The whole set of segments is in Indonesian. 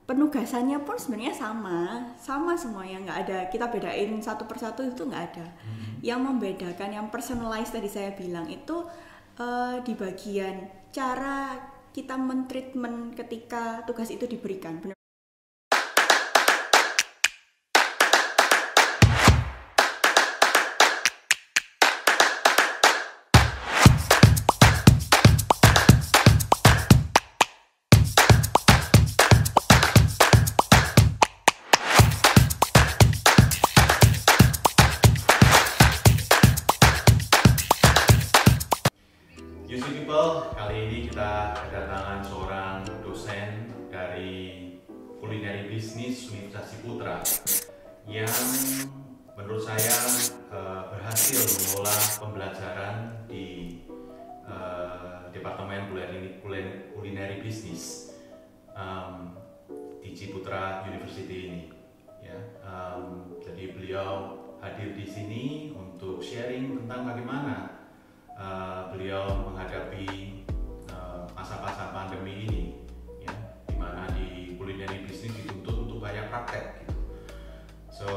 penugasannya pun sebenarnya sama semuanya, nggak ada kita bedain satu persatu, itu nggak ada. Yang membedakan, yang personalized tadi saya bilang itu di bagian cara kita mentreatment ketika tugas itu diberikan. UC People, kali ini kita kedatangan seorang dosen dari Culinary Business Universitas Ciputra yang menurut saya berhasil mengelola pembelajaran di Departemen Culinary Business di Ciputra University ini. Ya, jadi beliau hadir di sini untuk sharing tentang bagaimana beliau menghadapi masa-masa pandemi ini, ya, di mana di culinary business dituntut untuk banyak praktek. Gitu. So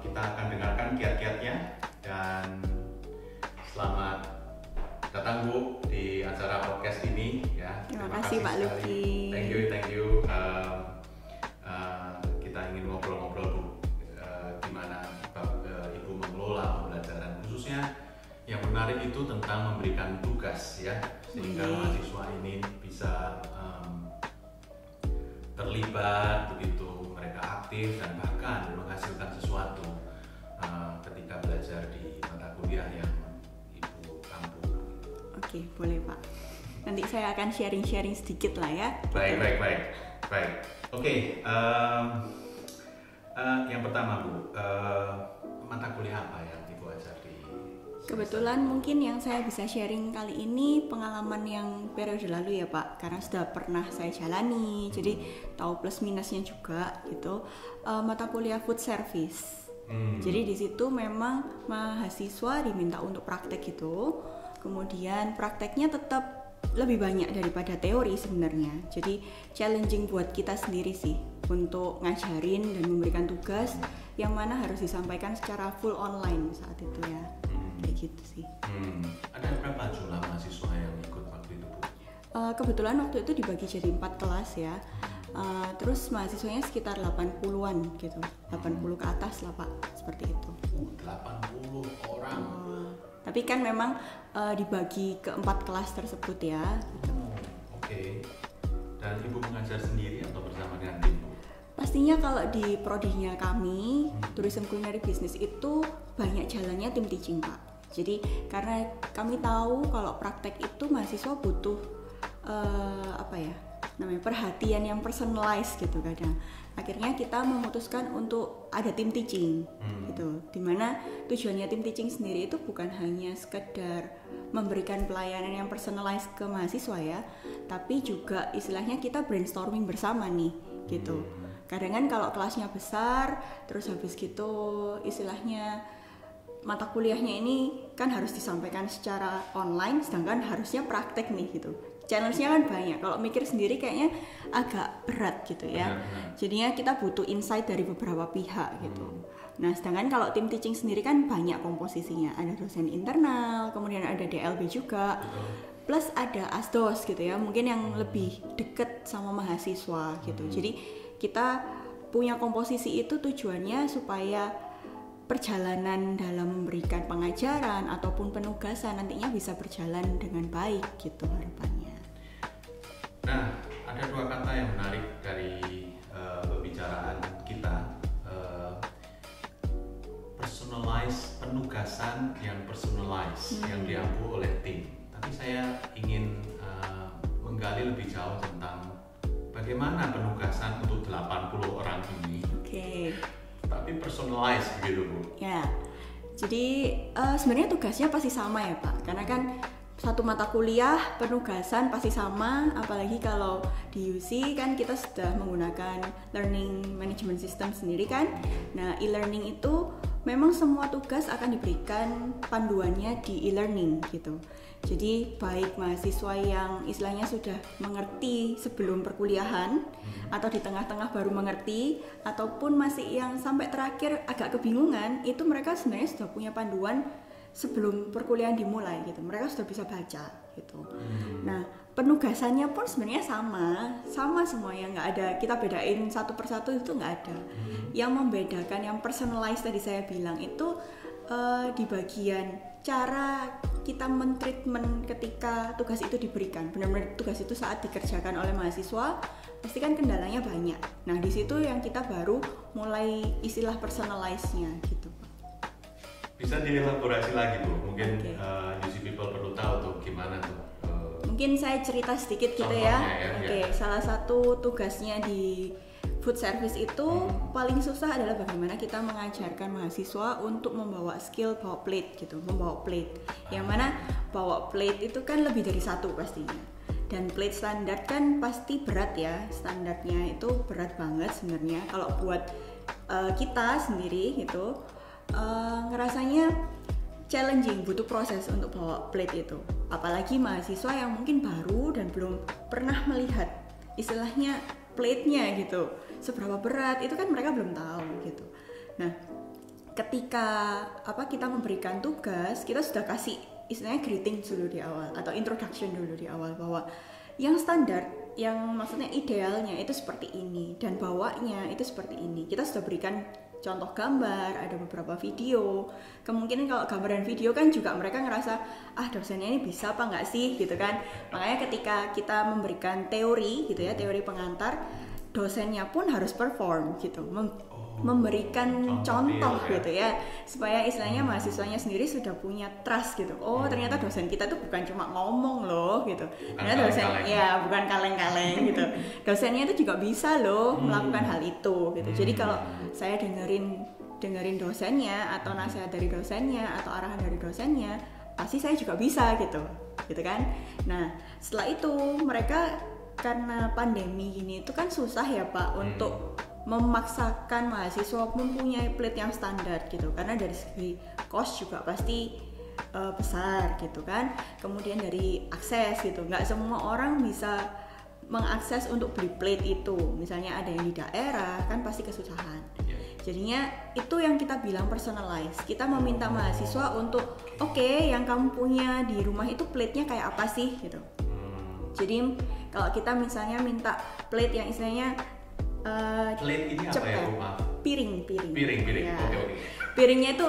kita akan dengarkan kiat-kiatnya dan selamat datang Bu di acara podcast ini. Ya, Terima kasih Pak Lucky. Thank you. Kita ingin ngobrol-ngobrol Bu, gimana Ibu mengelola pembelajaran, khususnya yang menarik itu tentang memberikan tugas, ya, sehingga mahasiswa ini bisa terlibat begitu, mereka aktif dan bahkan menghasilkan sesuatu ketika belajar di mata kuliah yang Ibu ampu. Oke, boleh Pak. Nanti saya akan sharing sedikit lah ya. Baik. Oke, yang pertama Bu, mata kuliah apa yang Ibu ajar di? Kebetulan mungkin yang saya bisa sharing kali ini pengalaman yang periode lalu ya Pak, karena sudah pernah saya jalani, jadi tahu plus minusnya juga gitu. Mata kuliah food service. Jadi di situ memang mahasiswa diminta untuk praktek gitu, kemudian prakteknya tetap lebih banyak daripada teori sebenarnya. Jadi challenging buat kita sendiri sih untuk ngajarin dan memberikan tugas yang mana harus disampaikan secara full online saat itu ya. Kayak gitu sih. Ada berapa jumlah mahasiswa yang ikut waktu itu Bu? Kebetulan waktu itu dibagi jadi 4 kelas ya. Terus mahasiswanya sekitar 80-an gitu. 80 ke atas lah Pak, seperti itu. 80 orang. Tapi kan memang dibagi ke 4 kelas tersebut ya gitu. Oke. Dan Ibu mengajar sendiri atau bersama dengan tim Bu? Pastinya kalau di prodinya kami, Tourism Culinary Business itu banyak jalannya tim teaching Pak. Jadi karena kami tahu kalau praktek itu mahasiswa butuh perhatian yang personalized gitu kadang. Akhirnya kita memutuskan untuk ada tim teaching gitu. Dimana tujuannya tim teaching sendiri itu bukan hanya sekedar memberikan pelayanan yang personalized ke mahasiswa ya, tapi juga istilahnya kita brainstorming bersama nih gitu. Kadang kan kalau kelasnya besar, terus habis gitu istilahnya mata kuliahnya ini kan harus disampaikan secara online, sedangkan harusnya praktek nih gitu. Challenge-nya kan banyak. Kalau mikir sendiri kayaknya agak berat gitu ya. Jadinya kita butuh insight dari beberapa pihak gitu. Nah, sedangkan kalau tim teaching sendiri kan banyak komposisinya. Ada dosen internal, kemudian ada DLB juga. Plus ada asdos gitu ya. Mungkin yang lebih deket sama mahasiswa gitu. Jadi kita punya komposisi itu tujuannya supaya perjalanan dalam memberikan pengajaran ataupun penugasan nantinya bisa berjalan dengan baik gitu harapannya. Nah, ada 2 kata yang menarik dari pembicaraan kita, personalized, penugasan yang personalized yang diampu oleh tim. Tapi saya ingin menggali lebih jauh tentang bagaimana penugasan untuk 80 orang ini. Tapi personalized gitu Bu. Ya, jadi sebenarnya tugasnya pasti sama ya Pak, karena kan satu mata kuliah penugasan pasti sama, apalagi kalau di UC kan kita sudah menggunakan learning management system sendiri kan. Nah, e-learning itu memang semua tugas akan diberikan panduannya di e-learning gitu. Jadi baik mahasiswa yang istilahnya sudah mengerti sebelum perkuliahan atau di tengah-tengah baru mengerti, ataupun masih yang sampai terakhir agak kebingungan, itu mereka sebenarnya sudah punya panduan sebelum perkuliahan dimulai gitu. Mereka sudah bisa baca gitu. Nah, penugasannya pun sebenarnya sama semuanya, nggak ada kita bedain satu persatu, itu nggak ada. Yang membedakan, yang personalized tadi saya bilang itu di bagian cara kita mentreatment ketika tugas itu diberikan. Benar-benar tugas itu saat dikerjakan oleh mahasiswa pasti kan kendalanya banyak. Nah, di situ yang kita baru mulai istilah personalize-nya gitu. Bisa dielaborasi lagi Bu, mungkin UC People perlu tahu tuh gimana tuh. Mungkin saya cerita sedikit gitu ya. Oke, salah satu tugasnya di food service itu paling susah adalah bagaimana kita mengajarkan mahasiswa untuk membawa skill bawa plate gitu, membawa plate. Yang mana bawa plate itu kan lebih dari satu pastinya. Dan plate standar kan pasti berat ya, standarnya itu berat banget sebenarnya. Kalau buat kita sendiri gitu, ngerasanya challenging, butuh proses untuk bawa plate itu. Apalagi mahasiswa yang mungkin baru dan belum pernah melihat istilahnya plate-nya gitu, seberapa berat itu kan mereka belum tahu gitu. Nah, ketika kita memberikan tugas, kita sudah kasih istilahnya greeting dulu di awal atau introduction dulu di awal, bahwa yang standar, yang maksudnya idealnya itu seperti ini dan bawanya itu seperti ini. Kita sudah berikan contoh gambar, ada beberapa video. Kemungkinan kalau gambar dan video kan juga mereka ngerasa dosennya ini bisa apa nggak sih gitu kan. Makanya ketika kita memberikan teori gitu ya, teori pengantar, dosennya pun harus perform gitu, memberikan contoh gitu ya, supaya istilahnya mahasiswanya sendiri sudah punya trust gitu. Oh, ternyata dosen kita tuh bukan cuma ngomong loh gitu. Ternyata dosen ya bukan kaleng-kaleng gitu. Dosennya itu juga bisa loh melakukan hal itu gitu. Jadi kalau saya dengerin dosennya atau nasihat dari dosennya atau arahan dari dosennya, pasti saya juga bisa gitu kan. Nah, setelah itu mereka, karena pandemi gini itu kan susah ya Pak untuk memaksakan mahasiswa mempunyai plate yang standar gitu, karena dari segi cost juga pasti besar gitu kan. Kemudian dari akses gitu, nggak semua orang bisa mengakses untuk beli plate itu. Misalnya ada yang di daerah kan pasti kesusahan. Jadinya itu yang kita bilang personalize. Kita meminta mahasiswa untuk oke, yang kamu punya di rumah itu plate-nya kayak apa sih gitu. Jadi kalau kita misalnya minta plate yang istilahnya plate ini apa ya Bu? Piring. Ya. Oke. Piringnya itu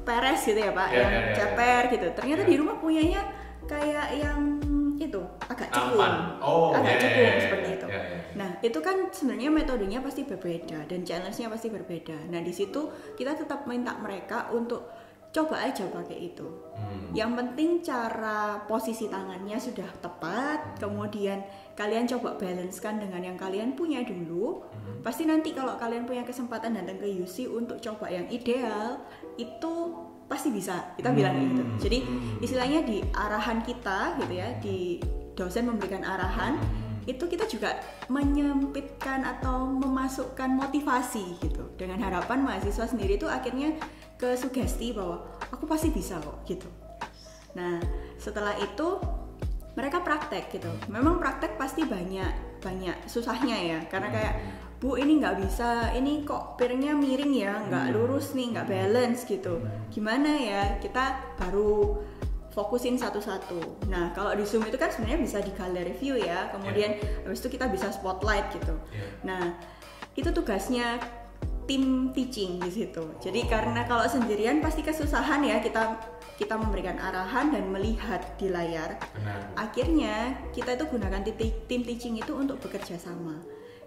peres gitu ya Pak, yang ceper gitu. Ternyata di rumah punyanya kayak yang itu agak cekung, seperti itu. Nah, itu kan sebenarnya metodenya pasti berbeda dan challenge-nya pasti berbeda. Nah, di situ kita tetap minta mereka untuk coba aja pakai itu. Yang penting cara posisi tangannya sudah tepat, kemudian kalian coba balancekan dengan yang kalian punya dulu. Pasti nanti kalau kalian punya kesempatan datang ke UC untuk coba yang ideal, itu pasti bisa. Kita bilang gitu. Jadi istilahnya di arahan kita gitu ya, di dosen memberikan arahan, itu kita juga menyempitkan atau memasukkan motivasi gitu, dengan harapan mahasiswa sendiri itu akhirnya ke sugesti bahwa aku pasti bisa kok gitu. Nah, setelah itu mereka praktek gitu. Memang praktek pasti banyak susahnya ya, karena kayak Bu ini nggak bisa, ini kok piringnya miring ya, nggak lurus nih, nggak balance gitu. Gimana ya? Kita baru fokusin satu-satu. Nah, kalau di Zoom itu kan sebenarnya bisa di gallery view ya, kemudian habis itu kita bisa spotlight gitu. Nah, itu tugasnya tim teaching di situ. Jadi karena kalau sendirian pasti kesusahan ya, kita memberikan arahan dan melihat di layar. Akhirnya kita itu gunakan tim teaching itu untuk bekerja sama.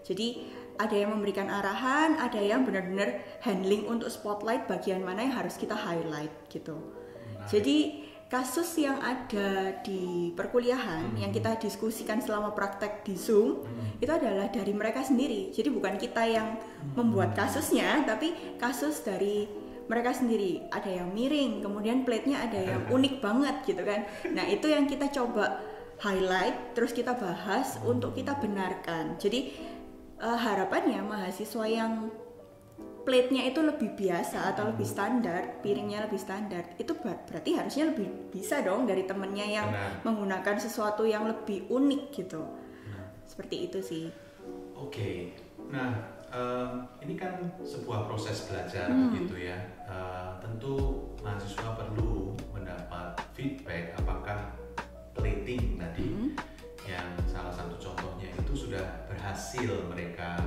Jadi ada yang memberikan arahan, ada yang benar-benar handling untuk spotlight bagian mana yang harus kita highlight gitu. Jadi kasus yang ada di perkuliahan yang kita diskusikan selama praktek di Zoom itu adalah dari mereka sendiri. Jadi bukan kita yang membuat kasusnya, tapi kasus dari mereka sendiri. Ada yang miring, kemudian plate-nya ada yang unik banget gitu kan. Nah, itu yang kita coba highlight, terus kita bahas untuk kita benarkan. Jadi harapannya mahasiswa yang plate-nya itu lebih biasa atau lebih standar, piringnya lebih standar, itu berarti harusnya lebih bisa dong dari temennya yang menggunakan sesuatu yang lebih unik gitu. Seperti itu sih. Oke. Nah, ini kan sebuah proses belajar begitu ya. Tentu mahasiswa perlu mendapat feedback apakah plating tadi yang salah satu contohnya itu sudah berhasil mereka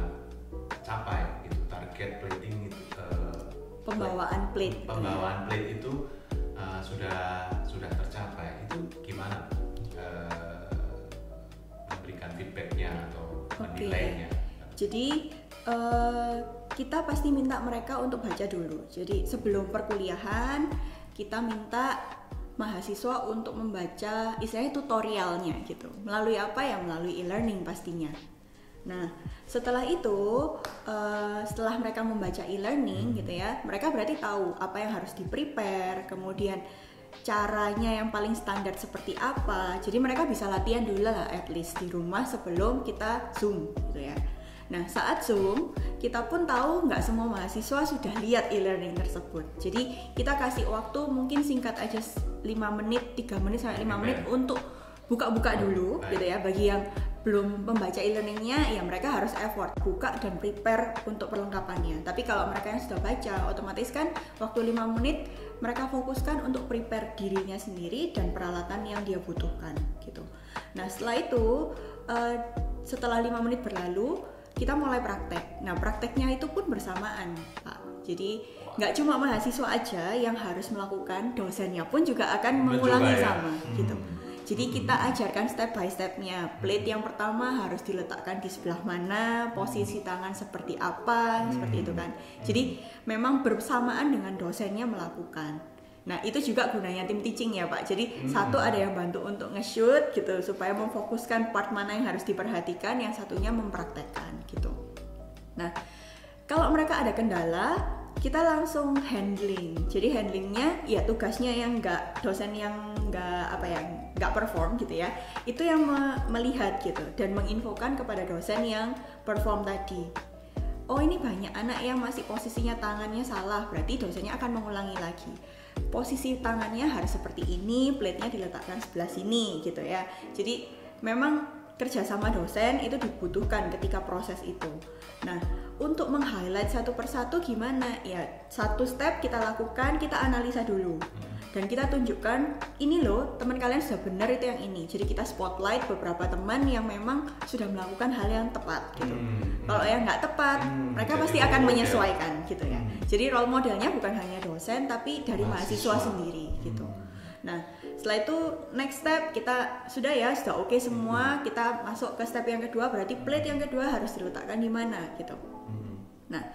capai gitu, target plating itu pembawaan plate itu sudah tercapai. Itu gimana memberikan feedbacknya atau menilainya? Jadi kita pasti minta mereka untuk baca dulu. Jadi sebelum perkuliahan kita minta mahasiswa untuk membaca istilahnya tutorialnya gitu. Melalui apa ya? Melalui e-learning pastinya. Nah, setelah itu, setelah mereka membaca e-learning gitu ya, mereka berarti tahu apa yang harus di-prepare, kemudian caranya yang paling standar seperti apa. Jadi mereka bisa latihan dulu lah at least di rumah sebelum kita Zoom gitu ya. Nah, saat Zoom, kita pun tahu nggak semua mahasiswa sudah lihat e-learning tersebut. Jadi kita kasih waktu mungkin singkat aja 5 menit, 3 menit sampai 5 menit untuk buka-buka dulu gitu ya. Bagi yang belum membaca e-learningnya, ya mereka harus effort buka dan prepare untuk perlengkapannya. Tapi kalau mereka yang sudah baca, otomatis kan waktu 5 menit mereka fokuskan untuk prepare dirinya sendiri dan peralatan yang dia butuhkan gitu. Nah, setelah itu setelah 5 menit berlalu, kita mulai praktek. Nah, prakteknya itu pun bersamaan, Pak. Jadi nggak cuma mahasiswa aja yang harus melakukan, dosennya pun juga akan mengulangi sama gitu. Jadi kita ajarkan step by stepnya. Plate yang pertama harus diletakkan di sebelah mana, posisi tangan seperti apa, seperti itu kan. Jadi memang bersamaan dengan dosennya melakukan. Nah, itu juga gunanya tim teaching ya Pak. Jadi satu ada yang bantu untuk nge-shoot gitu supaya memfokuskan part mana yang harus diperhatikan, yang satunya mempraktekkan gitu. Nah, kalau mereka ada kendala, kita langsung handling. Jadi handlingnya ya tugasnya yang dosen yang nggak perform gitu ya. Itu yang melihat gitu dan menginfokan kepada dosen yang perform tadi. Oh, ini banyak anak yang masih posisinya tangannya salah, berarti dosennya akan mengulangi lagi. Posisi tangannya harus seperti ini, plate-nya diletakkan sebelah sini gitu ya. Jadi memang kerjasama dosen itu dibutuhkan ketika proses itu. Nah, untuk meng-highlight satu persatu gimana? Ya, satu step kita lakukan, kita analisa dulu. Dan kita tunjukkan, ini loh teman kalian sudah benar itu yang ini. Jadi kita spotlight beberapa teman yang memang sudah melakukan hal yang tepat gitu. Kalau yang nggak tepat, mereka pasti akan menyesuaikan gitu ya. Jadi role modelnya bukan hanya dosen, tapi dari mahasiswa sendiri gitu. Nah, setelah itu next step kita sudah oke semua, kita masuk ke step yang kedua, berarti plate yang kedua harus diletakkan di mana gitu. Nah,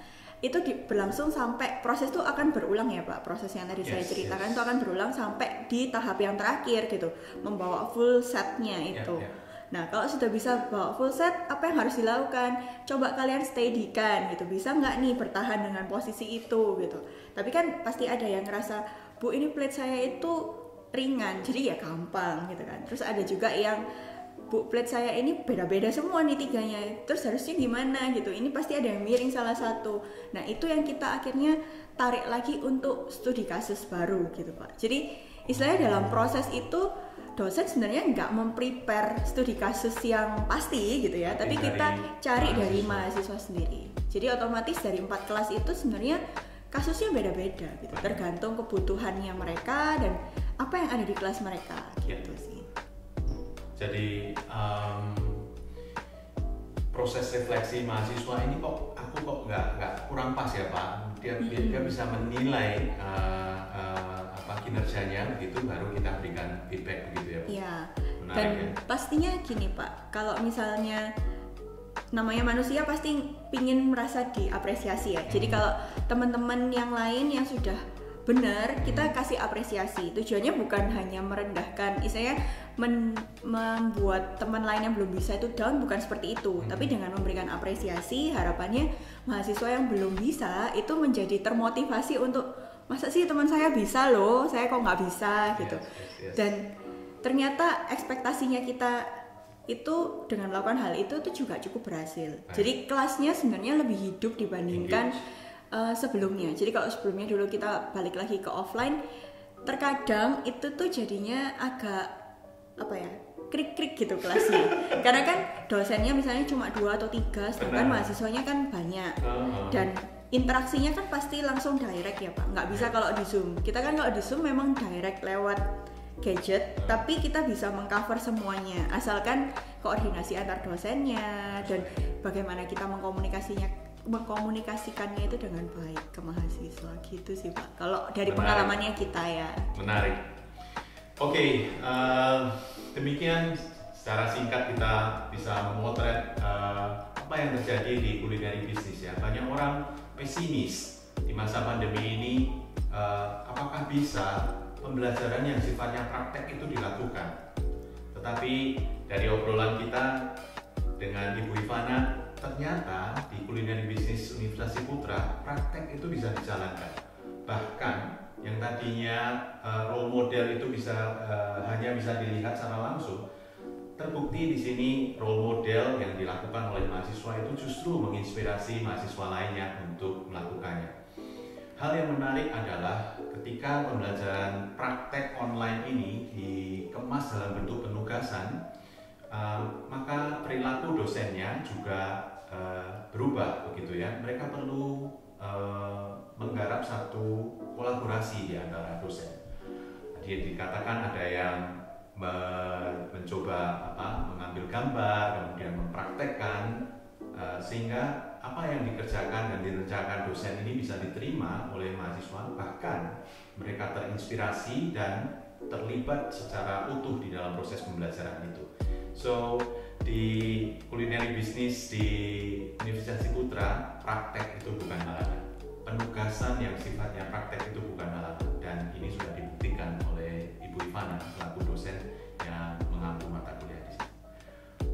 itu berlangsung sampai proses itu akan berulang ya Pak. Proses yang tadi saya ceritakan itu akan berulang sampai di tahap yang terakhir gitu, membawa full setnya itu. Nah, kalau sudah bisa bawa full set, apa yang harus dilakukan? Coba kalian steadykan gitu, bisa nggak nih bertahan dengan posisi itu gitu. Tapi kan pasti ada yang ngerasa, Bu ini plate saya itu ringan, jadi ya gampang gitu kan. Terus ada juga yang, Bu plate saya ini beda-beda semua nih tiganya, terus harusnya gimana gitu. Ini pasti ada yang miring salah satu. Nah, itu yang kita akhirnya tarik lagi untuk studi kasus baru gitu Pak. Jadi istilahnya dalam proses itu dosen sebenarnya nggak memprepare studi kasus yang pasti gitu ya, tapi kita cari dari mahasiswa sendiri. Jadi otomatis dari 4 kelas itu sebenarnya kasusnya beda-beda gitu, tergantung kebutuhannya mereka dan apa yang ada di kelas mereka gitu sih. Jadi proses refleksi mahasiswa ini aku nggak kurang pas ya Pak. Dia bisa menilai kinerjanya begitu, baru kita berikan feedback begitu ya Pak. Iya. Dan pastinya gini Pak, kalau misalnya namanya manusia pasti pingin merasa diapresiasi ya. Jadi kalau teman-teman yang lain yang sudah benar, kita kasih apresiasi. Tujuannya bukan hanya merendahkan, istilahnya membuat teman lain yang belum bisa itu down, bukan seperti itu. Tapi dengan memberikan apresiasi, harapannya mahasiswa yang belum bisa itu menjadi termotivasi untuk, masa sih teman saya bisa loh, saya kok nggak bisa gitu. Dan ternyata ekspektasinya kita itu dengan melakukan hal itu juga cukup berhasil. Jadi kelasnya sebenarnya lebih hidup dibandingkan sebelumnya. Jadi kalau sebelumnya dulu kita balik lagi ke offline, terkadang itu tuh jadinya agak apa ya, krik-krik gitu kelasnya. Karena kan dosennya misalnya cuma 2 atau 3, sedangkan mahasiswanya kan banyak. Dan interaksinya kan pasti langsung direct ya Pak, nggak bisa kalau di Zoom. Kita kan kalau di Zoom memang direct lewat gadget, tapi kita bisa mengcover semuanya asalkan koordinasi antar dosennya dan bagaimana kita mengkomunikasikannya itu dengan baik ke mahasiswa gitu sih Pak. Kalau dari pengalamannya kita ya. Menarik. Oke, demikian secara singkat kita bisa memotret apa yang terjadi di culinary business ya. Banyak orang pesimis di masa pandemi ini, apakah bisa pembelajaran yang sifatnya praktek itu dilakukan. Tetapi dari obrolan kita dengan Ibu Ivana, ternyata di culinary business Universitas Ciputra praktek itu bisa dijalankan. Bahkan yang tadinya role model itu hanya bisa dilihat secara langsung, terbukti di sini role model yang dilakukan oleh mahasiswa itu justru menginspirasi mahasiswa lainnya untuk melakukannya. Hal yang menarik adalah ketika pembelajaran praktek online ini dikemas dalam bentuk penugasan, maka perilaku dosennya juga berubah begitu ya. Mereka perlu menggarap satu kolaborasi di antara dosen. Jadi dikatakan ada yang mencoba mengambil gambar, kemudian mempraktekkan, sehingga apa yang dikerjakan dan direncanakan dosen ini bisa diterima oleh mahasiswa, bahkan mereka terinspirasi dan terlibat secara utuh di dalam proses pembelajaran itu. So di culinary business di Universitas Ciputra, praktek itu bukan halangan. Penugasan yang sifatnya praktek itu bukan halangan, dan ini sudah dibuktikan oleh Ibu Ivana selaku dosen yang mengampu mata kuliah di sini.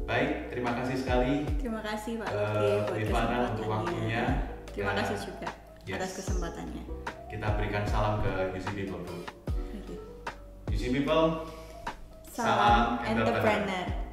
Baik, terima kasih sekali. Terima kasih Pak Lutfi Ivana untuk waktunya. Terima kasih juga atas kesempatannya. Kita berikan salam ke UC People. UC People, salam entrepreneur.